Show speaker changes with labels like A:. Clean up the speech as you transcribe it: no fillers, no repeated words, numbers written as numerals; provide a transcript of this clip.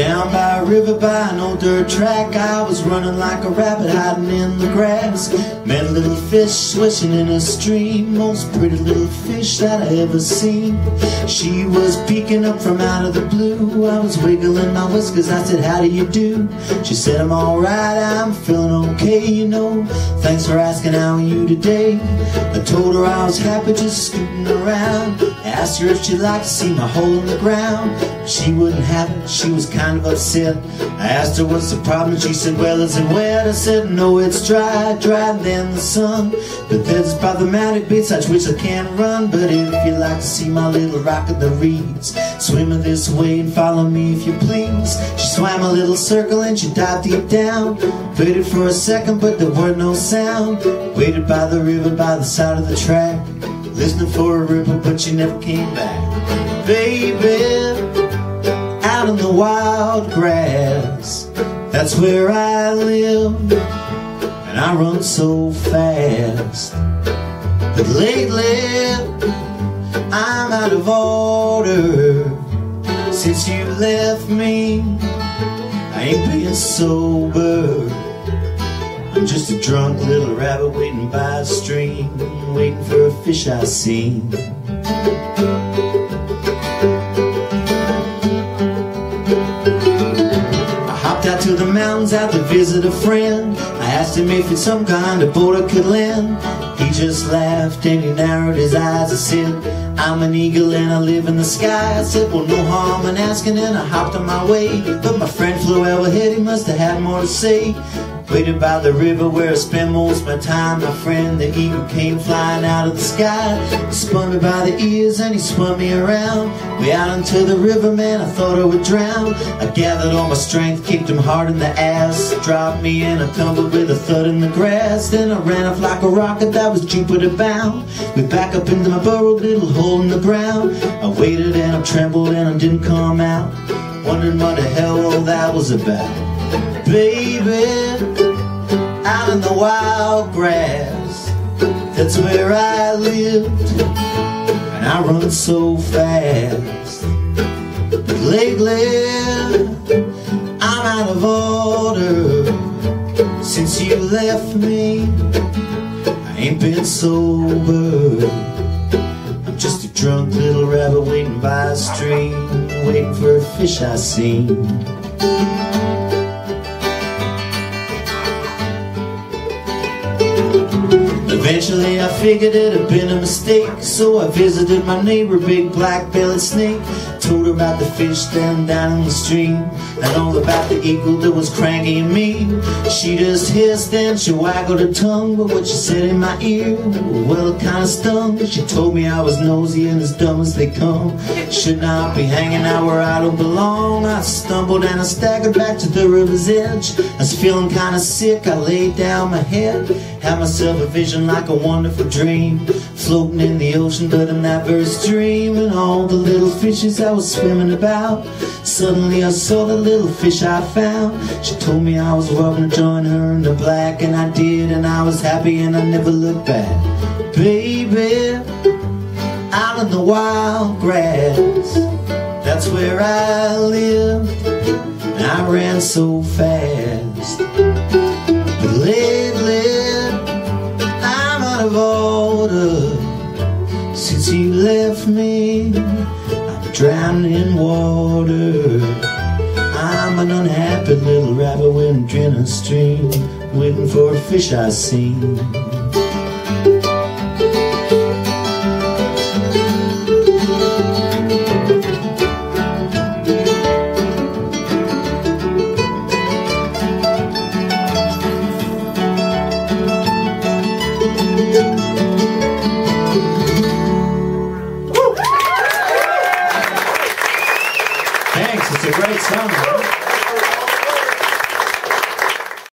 A: Down by a river by an old dirt track, I was running like a rabbit hiding in the grass. Met a little fish swishing in a stream, most pretty little fish that I ever seen. She was peeking up from out of the blue. I was wiggling my whiskers, I said, how do you do? She said, I'm alright, I'm feeling okay, you know. Thanks for asking, how are you today? I told her I was happy just scooting around. I asked her if she'd like to see my hole in the ground. She wouldn't have it, she was kind of upset. I asked her what's the problem, she said, well, is it wet? I said, no, it's dry, drier than the sun. But there's problematic bits I wish I can't run. But if you'd like to see my little rock in the reeds, swim this way and follow me if you please. She swam a little circle and she dived deep down. Waited for a second but there were no sound. Waited by the river by the side of the track, listening for a ripple but she never came back. Baby, out in the wild grass, that's where I live, and I run so fast. But lately I'm out of order. Since you left me, I ain't being sober. I'm just a drunk little rabbit waiting by a stream, waiting for a fish I seen. Out to the mountains out to visit a friend. I asked him if it's some kind of boat I could lend. He just laughed and he narrowed his eyes. I said, I'm an eagle and I live in the sky. I said, well, no harm in asking, and I hopped on my way. But my friend flew well ahead, he must have had more to say. Waited by the river where I spend most of my time. My friend, the eagle, came flying out of the sky. He spun me by the ears and he spun me around. Way out into the river, man, I thought I would drown. I gathered all my strength, kicked him hard in the ass, dropped me and I tumbled with a thud in the grass. Then I ran off like a rocket that was Jupiter bound. Went back up into my burrowed little hole in the ground. I waited and I trembled and I didn't come out, wondering what the hell all that was about. Baby, out in the wild grass, that's where I lived, and I run so fast. But lately I'm out of order. Since you left me, I ain't been sober. I'm just a drunk little rabbit waiting by a stream, waiting for a fish I seen. Eventually I figured it had been a mistake, so I visited my neighbor, big black-bellied snake. Told her about the fish standing down in the stream, and all about the eagle that was cranky and mean. She just hissed and she waggled her tongue, but what she said in my ear, well, it kinda stung. She told me I was nosy and as dumb as they come. Should not be hanging out where I don't belong. I stumbled and I staggered back to the river's edge. I was feeling kinda sick, I laid down my head, had myself a vision like a wonderful dream, floating in the ocean but in that very stream. And all the little fishes I was swimming about, suddenly I saw the little fish I found. She told me I was welcome to join her in the black, and I did, and I was happy and I never looked back. Baby, out in the wild grass, that's where I lived, and I ran so fast. But lately I'm out of order. Since you left me, I'm drowning in water. I'm an unhappy little rabbit wandering a stream, waiting for a fish I seen.